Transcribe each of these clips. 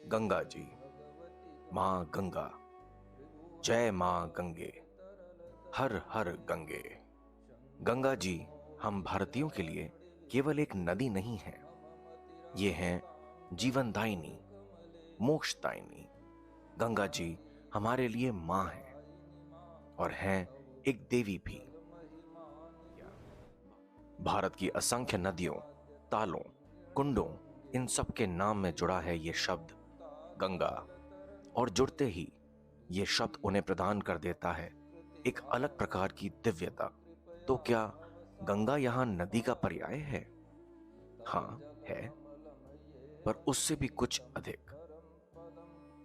गंगा जी, माँ गंगा, जय माँ गंगे, हर हर गंगे। गंगा जी हम भारतीयों के लिए केवल एक नदी नहीं है, ये है जीवनदायिनी, मोक्षदायिनी। गंगा जी हमारे लिए माँ है और हैं एक देवी भी। भारत की असंख्य नदियों, तालों, कुंडों, इन सब के नाम में जुड़ा है ये शब्द गंगा, और जुड़ते ही ये शब्द उन्हें प्रदान कर देता है एक अलग प्रकार की दिव्यता। तो क्या गंगा यहां नदी का पर्याय है? हाँ, है, पर उससे भी कुछ अधिक।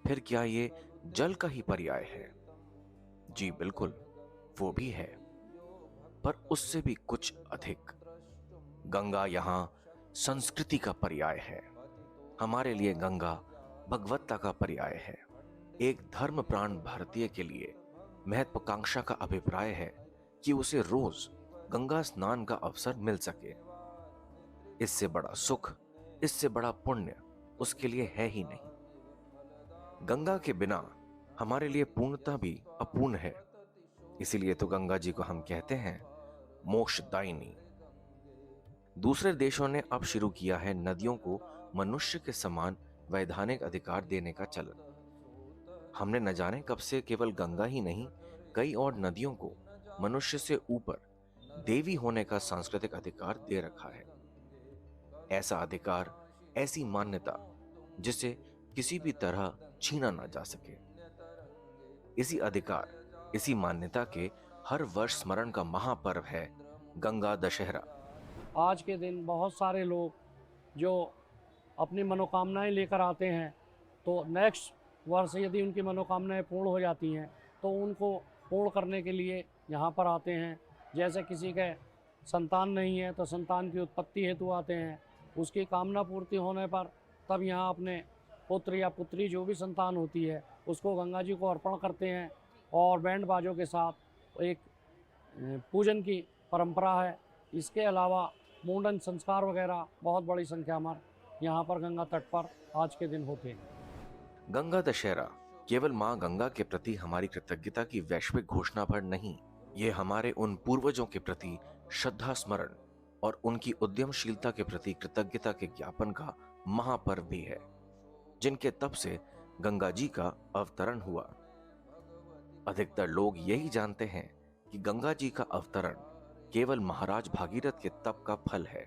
फिर क्या ये जल का ही पर्याय है? जी बिल्कुल, वो भी है, पर उससे भी कुछ अधिक। गंगा यहां संस्कृति का पर्याय है। हमारे लिए गंगा भगवत्ता का पर्याय है। एक धर्म प्राण भारतीय के लिए महत्वाकांक्षा का अभिप्राय है कि उसे रोज गंगा स्नान का अवसर मिल सके। इससे बड़ा सुख, इससे बड़ा पुण्य उसके लिए है ही नहीं। गंगा के बिना हमारे लिए पूर्णता भी अपूर्ण है। इसीलिए तो गंगा जी को हम कहते हैं मोक्षदायिनी। दूसरे देशों ने अब शुरू किया है नदियों को मनुष्य के समान वैधानिक अधिकार देने का चलन। हमने न जाने कब से केवल गंगा ही नहीं, कई और नदियों को मनुष्य से ऊपर देवी होने का सांस्कृतिक अधिकार दे रखा है। ऐसा अधिकार, ऐसी मान्यता जिसे किसी भी तरह छीना ना जा सके। इसी अधिकार, इसी मान्यता के हर वर्ष स्मरण का महापर्व है गंगा दशहरा। आज के दिन बहुत सारे लोग जो अपनी मनोकामनाएं लेकर आते हैं, तो नेक्स्ट वर्ष यदि उनकी मनोकामनाएं पूर्ण हो जाती हैं तो उनको पूर्ण करने के लिए यहाँ पर आते हैं। जैसे किसी के संतान नहीं है तो संतान की उत्पत्ति हेतु आते हैं, उसकी कामना पूर्ति होने पर तब यहाँ अपने पुत्र या पुत्री जो भी संतान होती है उसको गंगा जी को अर्पण करते हैं और बैंड बाजों के साथ एक पूजन की परंपरा है। इसके अलावा मुंडन संस्कार वगैरह बहुत बड़ी संख्या में यहाँ पर गंगा तट पर आज के दिन होते हैं। गंगा दशहरा केवल मां गंगा के प्रति हमारी कृतज्ञता की वैश्विक घोषणा भर नहीं, ये हमारे उन पूर्वजों के प्रति श्रद्धा स्मरण और उनकी उद्यमशीलता के प्रति कृतज्ञता के ज्ञापन का महापर्व भी है, जिनके तप से गंगा जी का अवतरण हुआ। अधिकतर लोग यही जानते हैं कि गंगा जी का अवतरण केवल महाराज भागीरथ के तप का फल है।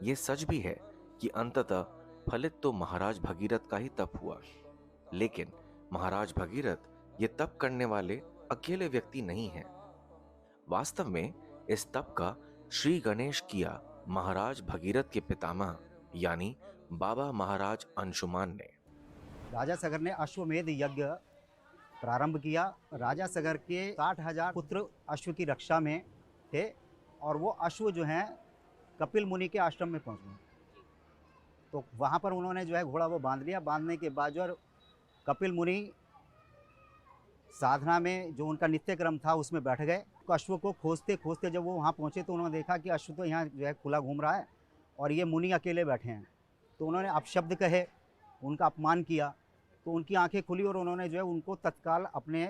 यह सच भी है कि अंततः फलित तो महाराज भगीरथ का ही तप हुआ, लेकिन महाराज भगीरथ ये तप करने वाले अकेले व्यक्ति नहीं हैं। वास्तव में इस तप का श्री गणेश किया महाराज भगीरथ के पितामह यानी बाबा महाराज अंशुमान ने। राजा सगर ने अश्वमेध यज्ञ प्रारंभ किया। राजा सगर के 60,000 पुत्र अश्व की रक्षा में थे और वो अश्व जो हैं कपिल मुनि के आश्रम में पहुंच गए। तो वहाँ पर उन्होंने जो है घोड़ा वो बांध लिया। बांधने के बाद जो कपिल मुनि साधना में जो उनका नित्य क्रम था उसमें बैठ गए। तो अश्व को खोजते खोजते जब वो वहाँ पहुँचे तो उन्होंने देखा कि अश्व तो यहाँ जो है खुला घूम रहा है और ये मुनि अकेले बैठे हैं। तो उन्होंने अपशब्द कहे, उनका अपमान किया। तो उनकी आंखें खुली और उन्होंने जो है उनको तत्काल अपने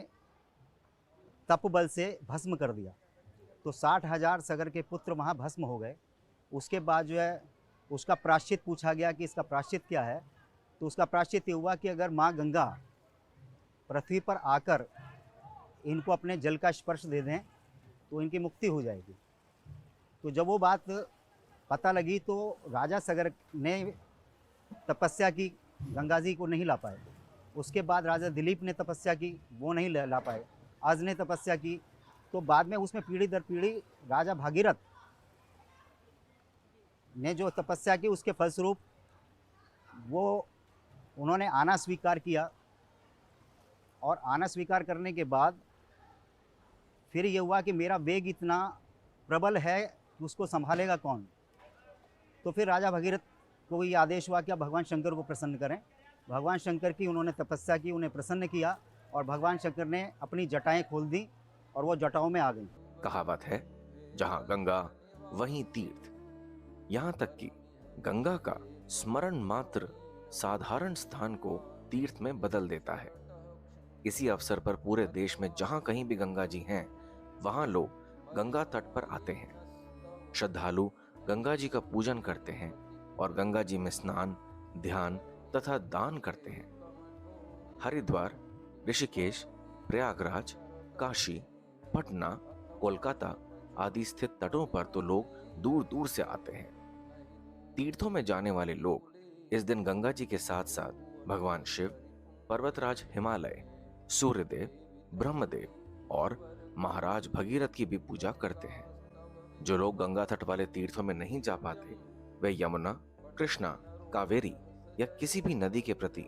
तप बल से भस्म कर दिया। तो 60,000 सगर के पुत्र वहाँ भस्म हो गए। उसके बाद जो है उसका प्रायश्चित पूछा गया कि इसका प्रायश्चित क्या है। तो उसका प्रायश्चित ये हुआ कि अगर माँ गंगा पृथ्वी पर आकर इनको अपने जल का स्पर्श दे दें तो इनकी मुक्ति हो जाएगी। तो जब वो बात पता लगी तो राजा सगर ने तपस्या की, गंगा जी को नहीं ला पाए। उसके बाद राजा दिलीप ने तपस्या की, वो नहीं ला पाए। आज ने तपस्या की, तो बाद में उसमें पीढ़ी दर पीढ़ी राजा भागीरथ ने जो तपस्या की उसके फलस्वरूप वो उन्होंने आना स्वीकार किया। और आना स्वीकार करने के बाद फिर ये हुआ कि मेरा वेग इतना प्रबल है कि उसको संभालेगा कौन। तो फिर राजा भगीरथ को ये आदेश हुआ कि आप भगवान शंकर को प्रसन्न करें। भगवान शंकर की उन्होंने तपस्या की, उन्हें प्रसन्न किया और भगवान शंकर ने अपनी जटाएं खोल दी और वो जटाओं में आ गई। कहावत है, जहां गंगा वहीं तीर्थ। यहां तक कि गंगा का स्मरण मात्र साधारण स्थान को तीर्थ में बदल देता है। इसी अवसर पर पूरे देश में जहां कहीं भी गंगा जी हैं, वहां लोग गंगा तट पर आते हैं। श्रद्धालु गंगा जी का पूजन करते हैं और गंगा जी में स्नान, ध्यान तथा दान करते हैं। हरिद्वार, ऋषिकेश, प्रयागराज, काशी, पटना, कोलकाता आदि स्थित तटों पर तो लोग दूर दूर से आते हैं। तीर्थों में जाने वाले लोग इस दिन गंगा जी के साथ साथ भगवान शिव, पर्वतराज हिमालय, सूर्यदेव, ब्रह्मदेव और महाराज भगीरथ की भी पूजा करते हैं। जो लोग गंगा तट वाले तीर्थों में नहीं जा पाते, वे यमुना, कृष्णा, कावेरी या किसी भी नदी के प्रति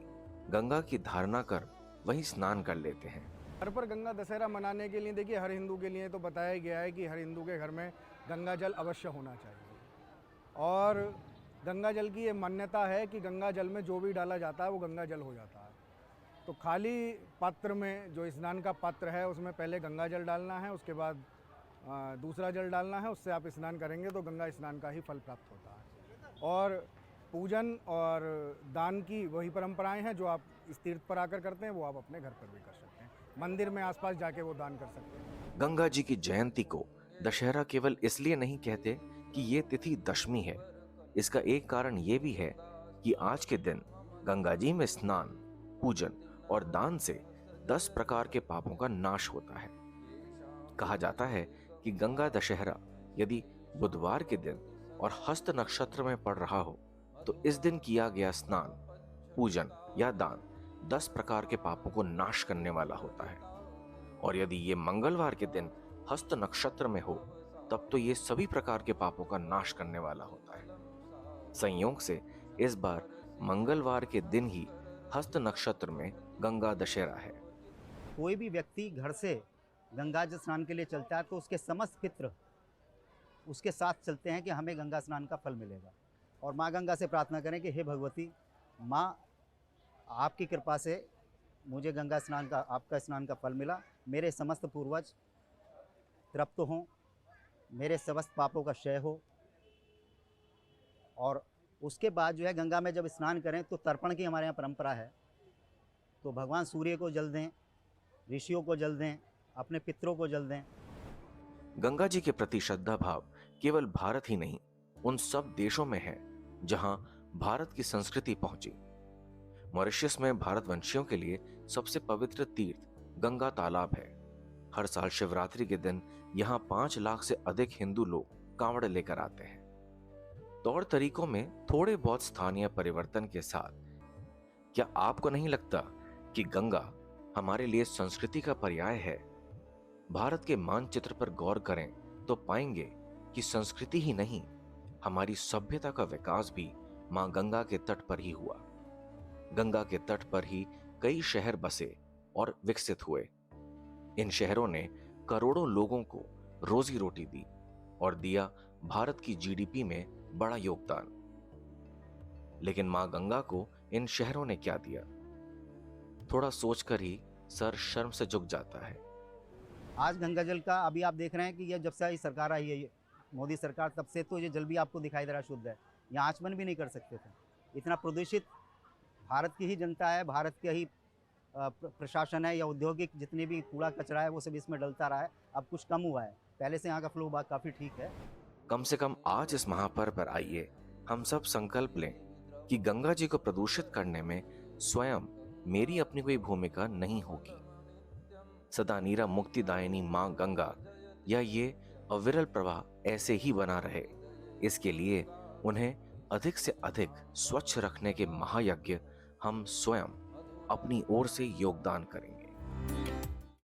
गंगा की धारणा कर वहीं स्नान कर लेते हैं। घर पर गंगा दशहरा मनाने के लिए देखिए, हर हिंदू के लिए तो बताया गया है कि हर हिंदू के घर में गंगा जल अवश्य होना चाहिए। और गंगा जल की ये मान्यता है कि गंगा जल में जो भी डाला जाता है वो गंगा जल हो जाता है। तो खाली पात्र में, जो स्नान का पात्र है, उसमें पहले गंगा जल डालना है, उसके बाद दूसरा जल डालना है। उससे आप स्नान करेंगे तो गंगा स्नान का ही फल प्राप्त होता है। और पूजन और दान की वही परंपराएं हैं जो आप इस तीर्थ पर आकर करते हैं, वो आप अपने घर पर भी कर सकते हैं। मंदिर में आसपास जाके वो दान कर सकते हैं। गंगा जी की जयंती को दशहरा केवल इसलिए नहीं कहते कि ये तिथि दशमी है। इसका एक कारण ये भी है कि आज के दिन गंगा जी में स्नान, पूजन और दान से 10 प्रकार के पापों का नाश होता है। कहा जाता है कि गंगा दशहरा यदि बुधवार के दिन और हस्त नक्षत्र में पड़ रहा हो तो इस दिन किया गया स्नान, पूजन या दान 10 प्रकार के पापों को नाश करने वाला होता है। और यदि ये मंगलवार के दिन हस्त नक्षत्र में हो तब तो ये सभी प्रकार के पापों का नाश करने वाला होता है। संयोग से इस बार मंगलवार के दिन ही हस्त नक्षत्र में गंगा दशहरा है। कोई भी व्यक्ति घर से गंगा जल स्नान के लिए चलता है तो उसके समस्त पितृ उसके साथ चलते हैं कि हमें गंगा स्नान का फल मिलेगा। और माँ गंगा से प्रार्थना करें कि हे भगवती माँ, आपकी कृपा से मुझे गंगा स्नान का, आपका स्नान का फल मिला, मेरे समस्त पूर्वज तृप्त हों, मेरे समस्त पापों का क्षय हो। और उसके बाद जो है गंगा में जब स्नान करें तो तर्पण की हमारे यहाँ परंपरा है। तो भगवान सूर्य को जल दें, ऋषियों को जल दें, अपने पितरों को जल दें। गंगा जी के प्रति श्रद्धा भाव केवल भारत ही नहीं, उन सब देशों में है जहां भारत की संस्कृति पहुंची। मॉरिशस में भारतवंशियों के लिए सबसे पवित्र तीर्थ गंगा तालाब है। हर साल शिवरात्रि के दिन यहां 5 लाख से अधिक हिंदू लोग कांवड़ लेकर आते हैं। तौर तरीकों में थोड़े बहुत स्थानीय परिवर्तन के साथ, क्या आपको नहीं लगता कि गंगा हमारे लिए संस्कृति का पर्याय है? भारत के मानचित्र पर गौर करें तो पाएंगे कि संस्कृति ही नहीं, हमारी सभ्यता का विकास भी मां गंगा के तट पर ही हुआ। गंगा के तट पर ही कई शहर बसे और विकसित हुए। इन शहरों ने करोड़ों लोगों को रोजी रोटी दी और दिया भारत की जीडीपी में बड़ा योगदान। लेकिन मां गंगा को इन शहरों ने क्या दिया? थोड़ा सोचकर ही सर शर्म से झुक जाता है। आज गंगा जल का अभी आप देख रहे हैं कि ये जब से सरकार आई है, मोदी सरकार, तब से तो ये जल भी आपको दिखाई दे रहा शुद्ध है। यहाँ आचमन भी नहीं कर सकते थे। इतना प्रदूषित भारत की ही जनता है, भारत के ही प्रशासन है या औद्योगिक जितने भी कूड़ा कचरा है वो सब इसमें डलता रहा है। अब कुछ कम हुआ है, पहले से यहाँ का फ्लो काफ़ी ठीक है। कम से कम आज इस महापर्व पर आइए हम सब संकल्प लें कि गंगा जी को प्रदूषित करने में स्वयं मेरी अपनी कोई भूमिका नहीं होगी। सदा नीरा मुक्तिदायिनी मां गंगा या ये अविरल प्रवाह ऐसे ही बना रहे, इसके लिए उन्हें अधिक से अधिक स्वच्छ रखने के महायज्ञ हम स्वयं अपनी ओर से योगदान करेंगे।